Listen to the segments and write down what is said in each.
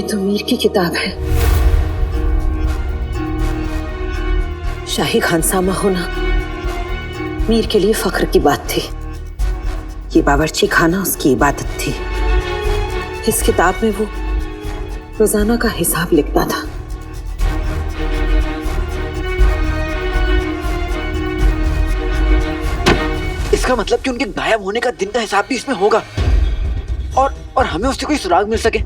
ये तो मीर की किताब है। शाही खानसामा होना मीर के लिए फख्र की बात थी। ये बावर्ची खाना उसकी इबादत थी। इस किताब में वो रोजाना का हिसाब लिखता था। इसका मतलब कि उनके गायब होने का दिन का हिसाब भी इसमें होगा और हमें उससे कोई सुराग मिल सके।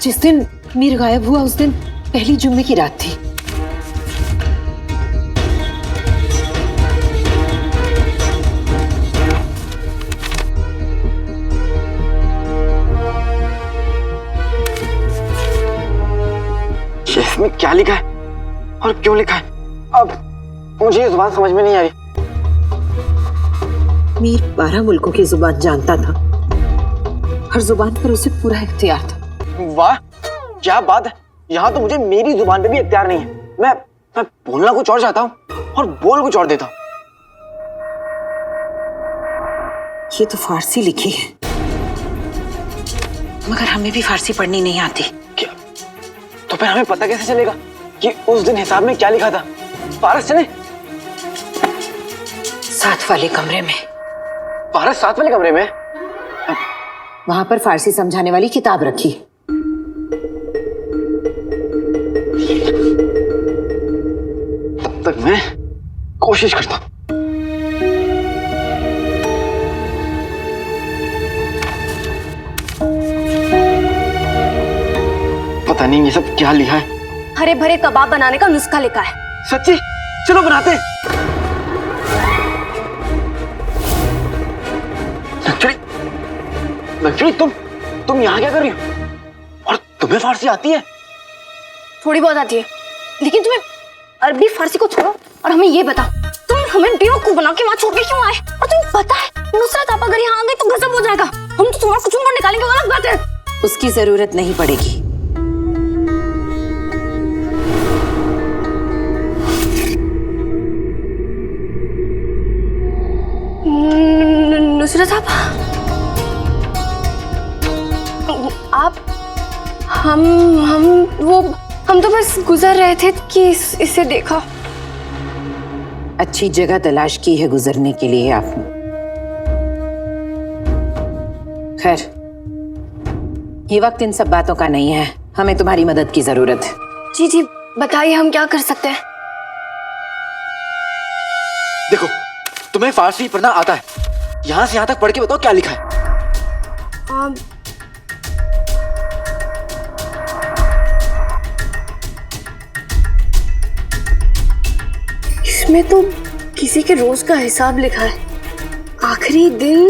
जिस दिन मीर गायब हुआ उस दिन पहली जुम्मे की रात थी। इसमें क्या लिखा है और क्यों लिखा है? अब मुझे ये जुबान समझ में नहीं आ रही। मीर 12 मुल्कों की जुबान जानता था। हर जुबान पर उसे पूरा इख्तियार था। वाह, क्या बात है। यहाँ तो मुझे मेरी जुबान पे भी इख्तियार नहीं है। मैं बोलना कुछ और चाहता हूँ और बोल कुछ और देता हूँ। ये तो फारसी लिखी है, मगर हमें भी फारसी पढ़नी नहीं आती। क्या? तो फिर हमें पता कैसे चलेगा कि उस दिन हिसाब में क्या लिखा था? पारस चले? साथ वाले कमरे में। पारस साथ वाले कमरे में? वहां पर फारसी समझाने वाली किताब रखी। तब तक मैं कोशिश करता हूं। पता नहीं ये सब क्या लिखा है। हरे भरे कबाब बनाने का नुस्खा लिखा है। सच्ची? चलो बनाते हैं। लक्ष्मी, तुम यहाँ क्या कर रही हो? और तुम्हें फारसी आती है? थोड़ी बहुत आती है, लेकिन तुम्हें अरबी फारसी को छोड़ो और हमें ये बताओ, तुम हमें बेवकूफ बना के वहाँ छोड़ के क्यों आए? और तुम्हें पता है नुसरत आपा अगर यहाँ आ गई तो गजब हो जाएगा। हम तो तुम्हारा कुछ और निकालेंगे। गलत बात है। उसकी जरूरत नहीं पड़ेगी। नुसरत आप हम तो बस गुजर रहे थे कि इसे देखा। अच्छी जगह तलाश की है गुजरने के लिए आपने। खैर, ये वक्त इन सब बातों का नहीं है। हमें तुम्हारी मदद की जरूरत है। जी जी, बताइए हम क्या कर सकते हैं? देखो, तुम्हें फारसी पढ़ना आता है। यहाँ से यहाँ तक पढ़ के बताओ क्या लिखा है। इसमें तो किसी के रोज का हिसाब लिखा है। आखिरी दिन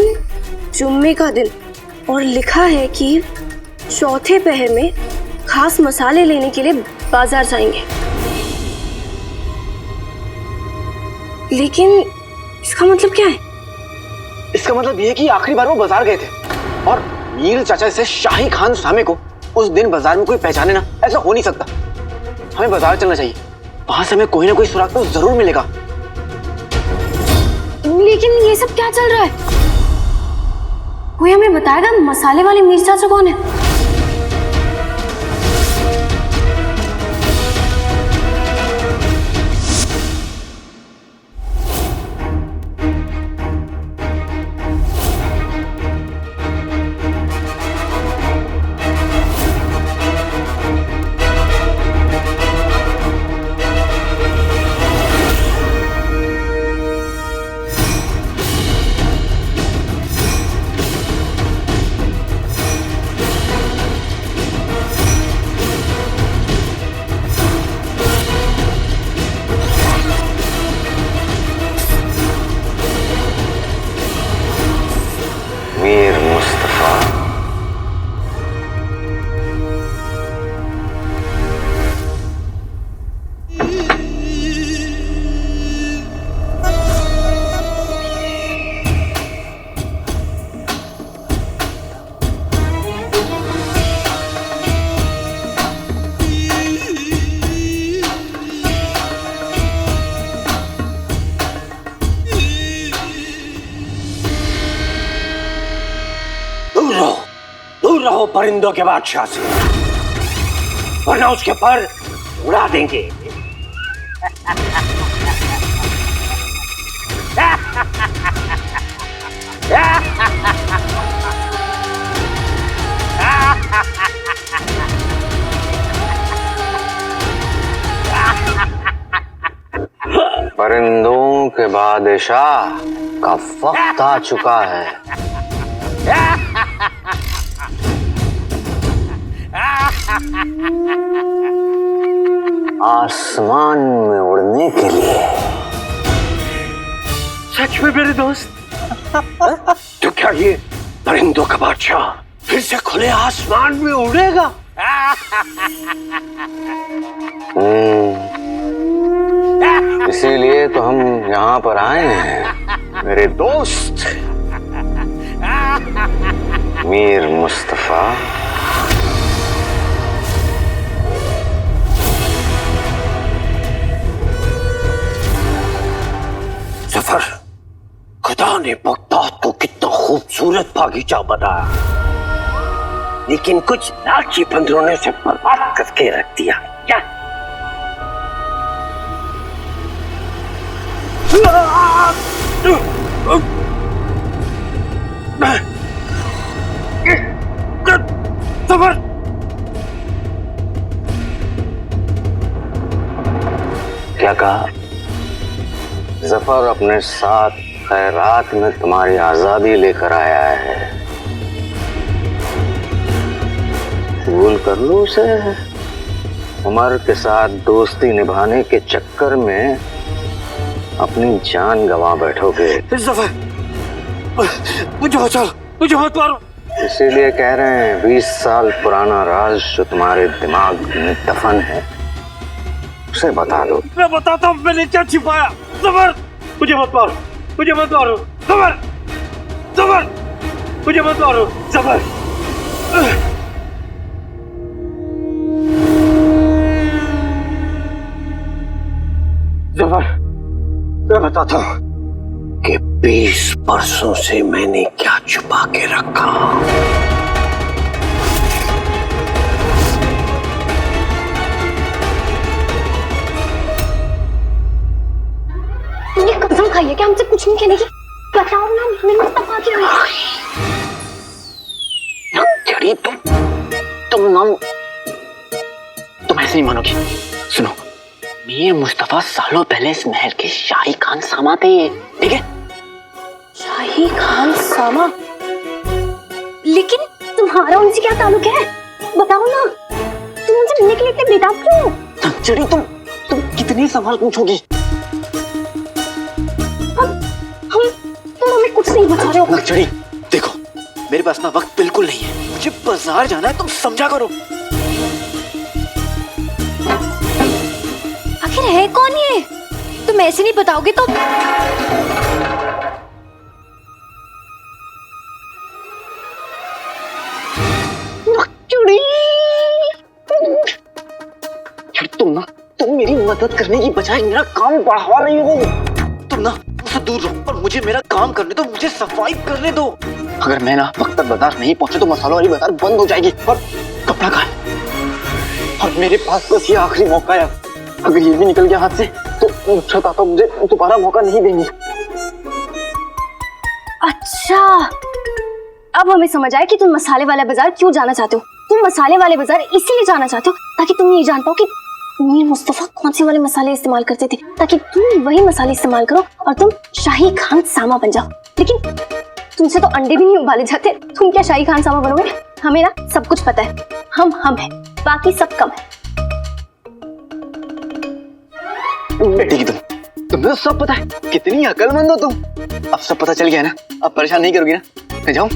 जुम्मे का दिन, और लिखा है कि चौथे पहर में खास मसाले लेने के लिए बाजार जाएंगे। लेकिन इसका मतलब क्या है? इसका मतलब ये है कि आखिरी बार वो बाजार गए थे और मीर चाचा से शाही खान सामे को उस दिन बाजार में कोई पहचाने ना, ऐसा हो नहीं सकता। हमें बाजार चलना चाहिए। वहां से हमें कोई ना कोई सुराग तो जरूर मिलेगा। लेकिन ये सब क्या चल रहा है? कोई हमें बताएगा मसाले वाले मीर चाचा कौन है? परिंदों के बादशाह से, वरना उसके पर उड़ा देंगे। परिंदों के बादशाह का वक्त आ चुका है। आसमान में उड़ने के लिए। सच में मेरे दोस्त? तो क्या ये परिंदों का बादशाह फिर से खुले आसमान में उड़ेगा? इसीलिए तो हम यहाँ पर आए हैं मेरे दोस्त मीर मुस्तफा। जफर, खुदा ने बगदाद को कितना खूबसूरत बागीचा बनाया, लेकिन कुछ लालची बंदरों ने इसे बर्बाद करके रख दिया। क्या? जफर, क्या कहा? जफर अपने साथ खैरात में तुम्हारी आजादी लेकर आया है। कबूल कर लो उसे। उमर के साथ दोस्ती निभाने के चक्कर में अपनी जान गंवा बैठोगे। जफर, मुझे बचा लो, मुझे मत मारो। इसीलिए कह रहे हैं 20 साल पुराना राज जो तुम्हारे दिमाग में दफन है उसे बता दो। मैं बताता हूँ मैंने क्या छिपाया। जफर, मुझे मत मारो, मुझे मत मारो। जफर, जफर, मुझे मत मारो। जफर, जफर, मैं बताता हूँ कि 20 बरसों से मैंने क्या छुपा के रखा। ये कसम खाइए कि हमसे कुछ नहीं कहने की। बताओ ना, मीर मुस्तफा क्या है? चढ़ी तुम ऐसे नहीं मानोगी। सुनो, मीर मुस्तफा सालों पहले इस महल के शाही खान सामा थे, ठीक है? शाही खान सामा? लेकिन तुम्हारा उनसे क्या ताल्लुक है? बताओ ना, तुम उनसे मिलने के लिए इतने बेताब क्यों? चढ़ी तुम कितनी सवाल पूछोगी? तुम हमें कुछ नहीं बता रहे हो। नक्चड़ी, देखो मेरे पास ना वक्त बिल्कुल नहीं है, मुझे बाजार जाना है, तुम समझा करो। आखिर है कौन ये? तुम ऐसे नहीं बताओगे तो? नक्चड़ी, तुम मेरी मदद करने की बजाय मेरा काम बढ़ा रही हो। तुम ना मुझसे दूर रहो और मुझे मेरा काम करने दो, मुझे सफाई करने दो। अगर मैं ना वक्त तक बाजार नहीं पहुंचे तो मसालों वाली बाजार बंद हो जाएगी और कपड़ा कहाँ है? और मेरे पास बस ये आखिरी मौका है। अगर ये भी निकल गया हाथ से तो छता मुझे दोबारा मौका नहीं देंगी। अच्छा, अब हमें समझ आया कि तुम मसाले वाला बाजार क्यों जाना चाहते हो। तुम मसाले वाले बाजार इसीलिए जाना चाहते हो ताकि तुम ये जान पाओ कि मीर मुस्तफा कौन से वाले मसाले इस्तेमाल करते थे, ताकि तुम वही मसाले इस्तेमाल करो और तुम शाही खान सामा बन जाओ। लेकिन तुमसे तो अंडे भी नहीं उबाले जाते, तुम क्या शाही खान सामा बनोगे? हमें ना सब कुछ पता है, हम हैं, बाकी सब कम है। बेटी की तुम्हें सब पता है, कितनी अकलमंद हो तुम। अब सब पता चल गया ना, अब परेशान नहीं करोगी ना? मैं जाऊं?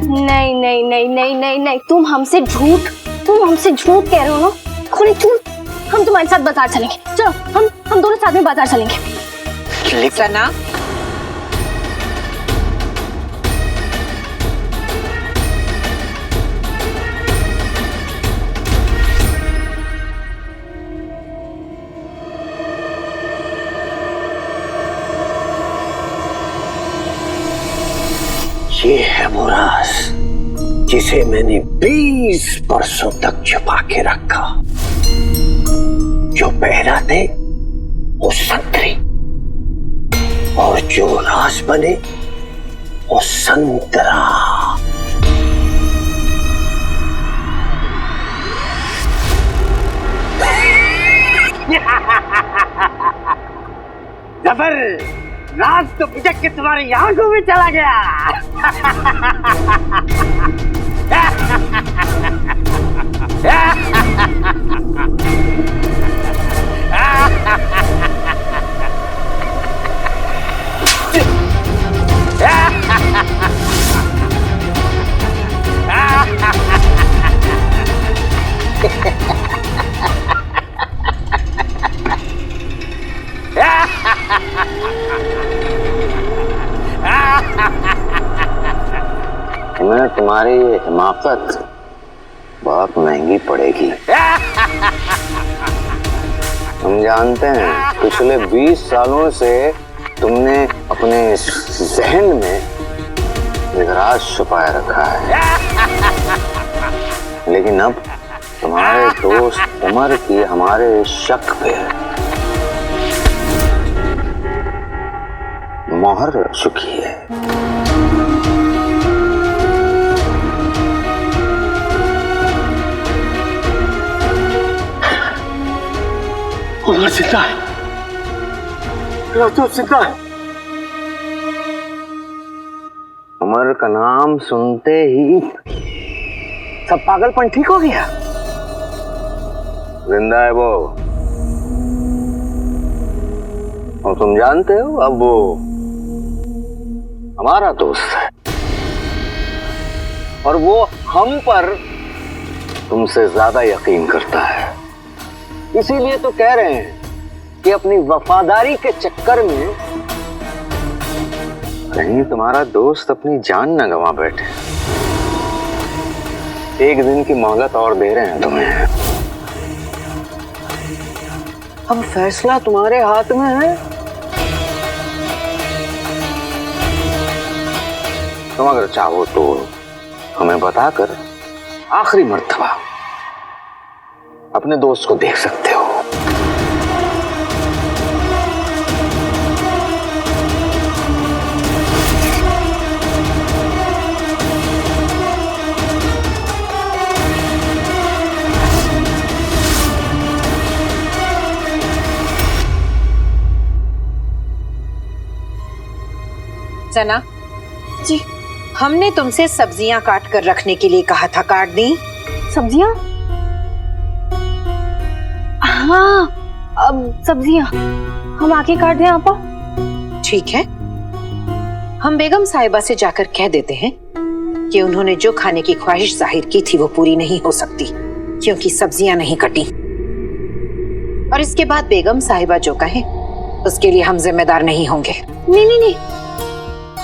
नहीं नहीं नहीं नहीं नहीं नहीं, तुम हमसे झूठ कह रहे हो ना, खुले झूठ। हम तुम्हारे साथ बाजार चलेंगे, चलो हम दोनों साथ में बाजार चलेंगे। सना, ये है वो राज जिसे मैंने 20 बरसों तक छुपा के रखा। जो पहला थे वो संतरी और जो राज बने वो संतरा। जफर, राज तो पिचक के तुम्हारी आंखों में चला गया। तुम्हें तुम्हारी ये हिमाकत बहुत महंगी पड़ेगी। हम जानते हैं पिछले 20 सालों से तुमने अपने जहन में एक राज छुपाए रखा है, लेकिन अब तुम्हारे दोस्त उमर की हमारे शक पे मोहर लग चुकी है। उमर जिंदा है, तो जिंदा है। उमर का नाम सुनते ही सब पागलपन ठीक हो गया। जिंदा है वो, और तुम जानते हो अब वो हमारा दोस्त है और वो हम पर तुमसे ज्यादा यकीन करता है। इसीलिए तो कह रहे हैं कि अपनी वफादारी के चक्कर में कहीं तुम्हारा दोस्त अपनी जान न गंवा बैठे। एक दिन की मोहलत और दे रहे हैं तुम्हें। अब फैसला तुम्हारे हाथ में है। तुम अगर चाहो तो हमें बताकर आखिरी मर्तबा अपने दोस्त को देख सकते हो। सना जी, हमने तुमसे सब्जियां काट कर रखने के लिए कहा था, काट दी? सब्जियां? हाँ, अब सब्जियां हम आके काट दें आपा? ठीक है, हम बेगम साहिबा से जाकर कह देते हैं कि उन्होंने जो खाने की ख्वाहिश जाहिर की थी वो पूरी नहीं हो सकती क्योंकि सब्जियां नहीं कटी। और इसके बाद बेगम साहिबा जो कहें उसके लिए हम जिम्मेदार नहीं होंगे। नहीं,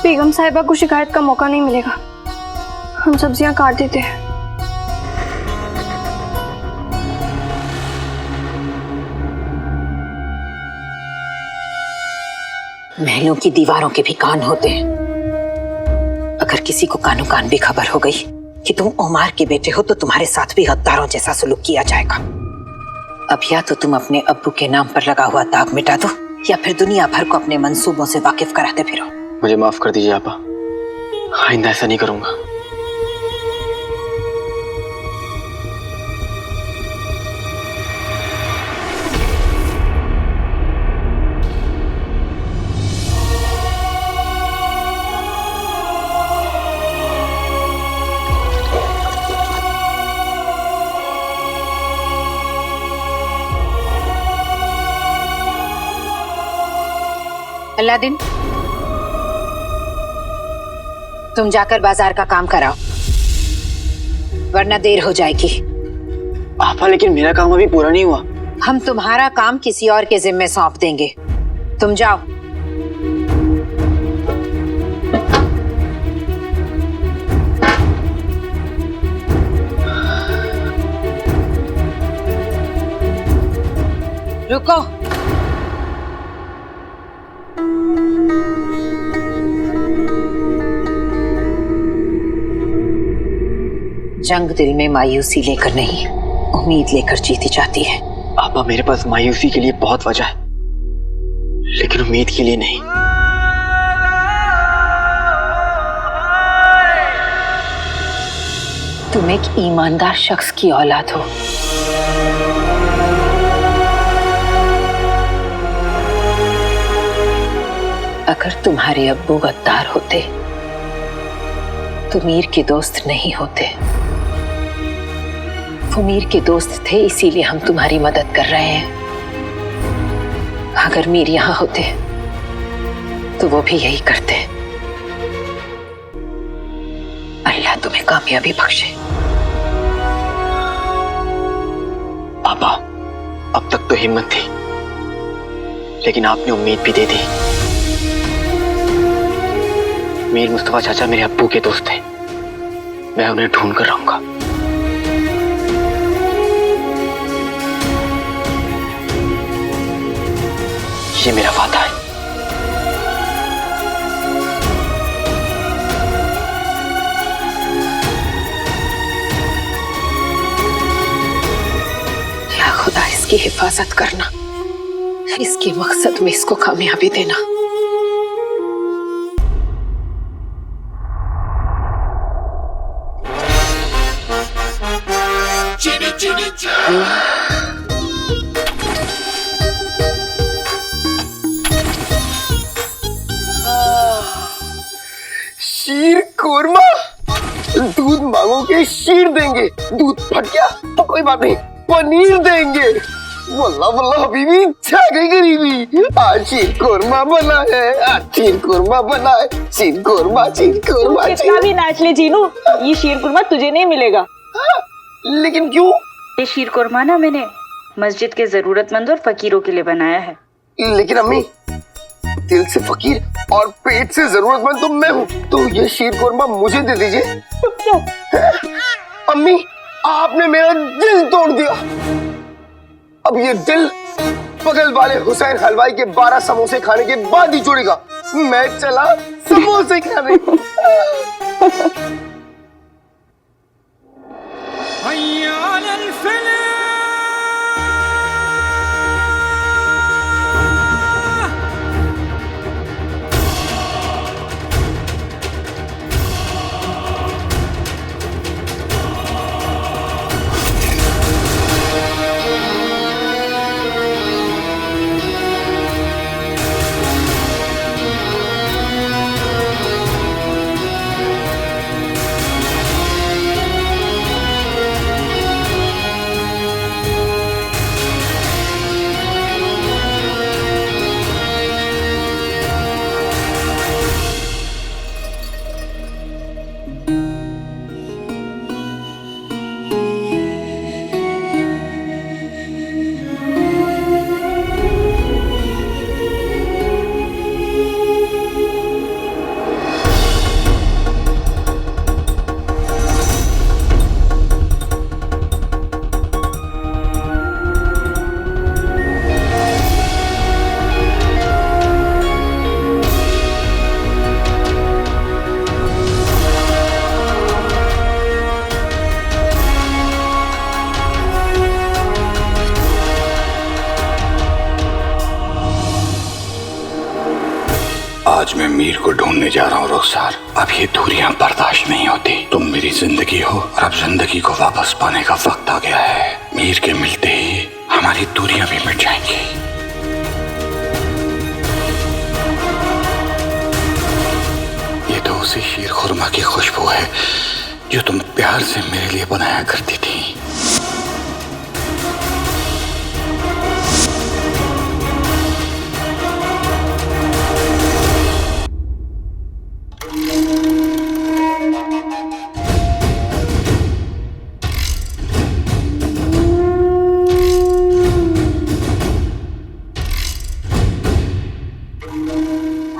बेगम साहिबा को शिकायत का मौका नहीं मिलेगा। हम सब्जियां काट देते हैं। महलों की दीवारों के भी कान होते हैं। अगर किसी को कानो कान भी खबर हो गई कि तुम ओमार के बेटे हो तो तुम्हारे साथ भी गद्दारों जैसा सलूक किया जाएगा। अब या तो तुम अपने अब्बू के नाम पर लगा हुआ दाग मिटा दो या फिर दुनिया भर को अपने मंसूबों से वाकिफ कराते फिरो। मुझे माफ कर दीजिए आपा, आइंदा ऐसा नहीं करूंगा। अलादीन, तुम जाकर बाजार का काम कराओ वरना देर हो जाएगी। आपा, लेकिन मेरा काम अभी पूरा नहीं हुआ। हम तुम्हारा काम किसी और के जिम्मे सौंप देंगे, तुम जाओ। रुको, जंग दिल में मायूसी लेकर नहीं, उम्मीद लेकर जीती जाती है। आपा, मेरे पास मायूसी के लिए बहुत वजह है, लेकिन उम्मीद के लिए नहीं। तुम एक ईमानदार शख्स की औलाद हो। अगर तुम्हारे अब्बू गद्दार होते तो मीर के दोस्त नहीं होते। वो मीर के दोस्त थे, इसीलिए हम तुम्हारी मदद कर रहे हैं। अगर मीर यहां होते तो वो भी यही करते। अल्लाह तुम्हें कामयाबी बख्शे। पापा, अब तक तो हिम्मत थी, लेकिन आपने उम्मीद भी दे दी। मीर मुस्तफा चाचा मेरे अब्बू के दोस्त थे, मैं उन्हें ढूंढ कर रहूंगा। ये मेरा वादा है। या खुदा इसकी हिफाजत करना, इसके मकसद में इसको कामयाबी देना। शीर कोरमा, दूध मांगोगे शीर देंगे, दूध फट गया तो कोई बात नहीं, पनीर देंगे। वल्ला वल्ला हबीबी, छा गई गरीबी। आज शीर कोरमा बना है, आज शीर कोरमा बना है, शीर कोरमा शीर कोरमा। कितना भी नाच ले जीनू, ये शीर कुरमा तुझे नहीं मिलेगा। लेकिन क्यों? ये शीर कुरमा ना मैंने मस्जिद के जरूरतमंद और फकीरों के लिए बनाया है। लेकिन अम्मी, दिल से फकीर और पेट से जरूरतमंद तो मैं हूँ, तो ये शीर कोरमा मुझे दे दीजिए। अम्मी, आपने मेरा दिल तोड़ दिया। अब ये दिल बगल वाले हुसैन हलवाई के 12 समोसे खाने के बाद ही जुड़ेगा। मैं चला समोसे खाने। आज मैं मीर को ढूंढने जा रहा हूँ रुखसार। अब ये दूरियां बर्दाश्त नहीं होती। तुम मेरी जिंदगी हो और अब जिंदगी को वापस पाने का वक्त आ गया है। मीर के मिलते ही हमारी दूरियां भी मिट जाएंगी। ये तो उसी शीर खुरमा की खुशबू है जो तुम प्यार से मेरे लिए बनाया करती थी।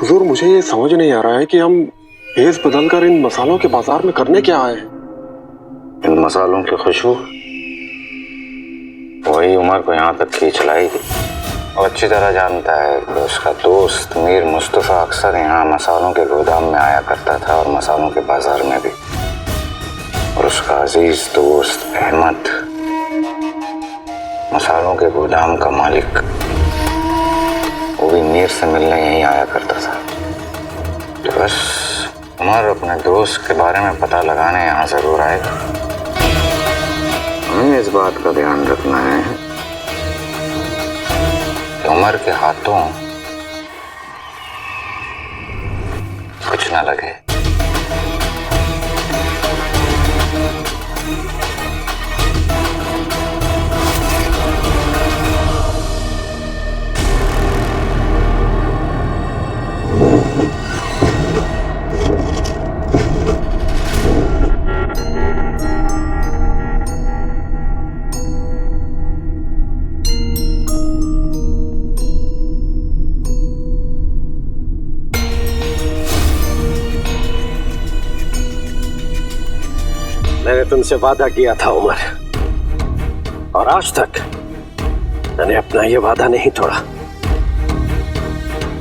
हुजूर, मुझे ये समझ नहीं आ रहा है कि हम भेस बदलकर इन मसालों के बाजार में करने क्या आए हैं। इन मसालों की खुशबू वही उमर को यहाँ तक खींच लाएगी। और अच्छी तरह जानता है कि उसका दोस्त मीर मुस्तफा अक्सर यहाँ मसालों के गोदाम में आया करता था और मसालों के बाजार में भी। और उसका अजीज दोस्त अहमद मसालों के गोदाम का मालिक, वो भी मीर से मिलने यहीं आया करता था। तो बस उमर अपने दोस्त के बारे में पता लगाने यहाँ जरूर आएगा। हमें इस बात का ध्यान रखना है कि उमर के हाथों कुछ ना लगे। मैंने तुमसे वादा किया था उमर, और आज तक मैंने अपना ये वादा नहीं तोड़ा।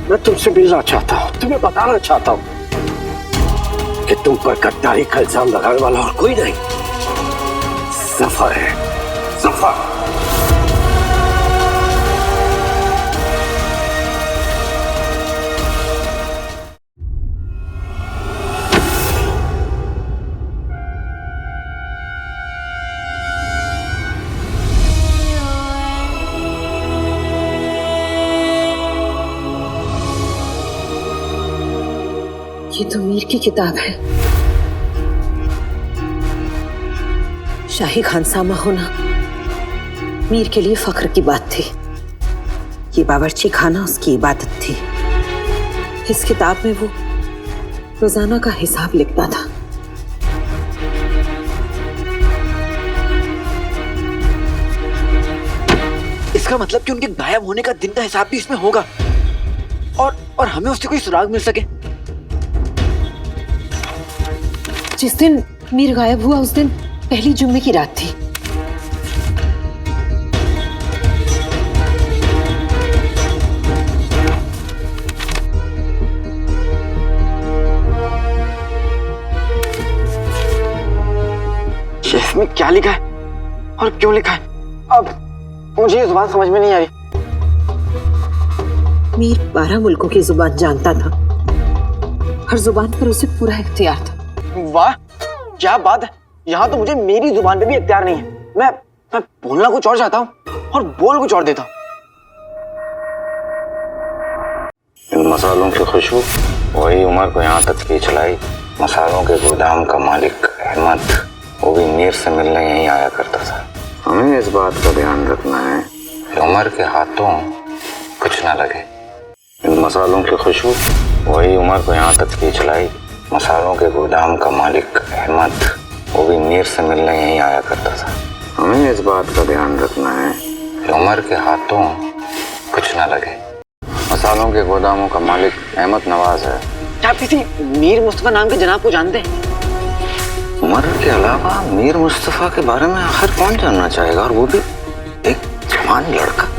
मैं तुमसे मिलना चाहता हूं, तुम्हें बताना चाहता हूं कि तुम पर गद्दारी का इल्जाम लगाने वाला और कोई नहीं, जफर है, जफर। ये तो मीर की किताब है। शाही खानसामा होना मीर के लिए फख्र की बात थी। ये बावर्ची खाना उसकी इबादत थी। इस किताब में वो रोजाना का हिसाब लिखता था। इसका मतलब कि उनके गायब होने का दिन का हिसाब भी इसमें होगा, और हमें उससे कोई सुराग मिल सके। जिस दिन मीर गायब हुआ उस दिन पहली जुम्मे की रात थी। इसमें क्या लिखा है और क्यों लिखा है, अब मुझे ये जुबान समझ में नहीं आ रही। मीर 12 मुल्कों की जुबान जानता था। हर जुबान पर उसे पूरा इख्तियार था। वाह क्या बात है, यहाँ तो मुझे मेरी जुबान पे भी इख्तियार नहीं है। मैं बोलना कुछ और चाहता हूँ और बोल कुछ और देता हूँ। इन मसालों की खुशबू वही उमर को यहाँ तक खींच लाई। मसालों के गोदाम का मालिक अहमद, वो भी मीर से मिलने यहीं आया करता था। हमें इस बात का ध्यान रखना है कि उमर के हाथों कुछ ना लगे। इन मसालों की खुशबू वही उमर को यहाँ तक खींच लाई। मसालों के गोदाम का मालिक अहमद, वो भी मीर से मिलने यहीं आया करता था। हमें इस बात का ध्यान रखना है कि उमर के हाथों कुछ ना लगे। मसालों के गोदामों का मालिक अहमद नवाज है। क्या आप किसी मीर मुस्तफा नाम के जनाब को जानते हैं? उमर के अलावा मीर मुस्तफा के बारे में आखिर कौन जानना चाहेगा, और वो भी एक जवान लड़का।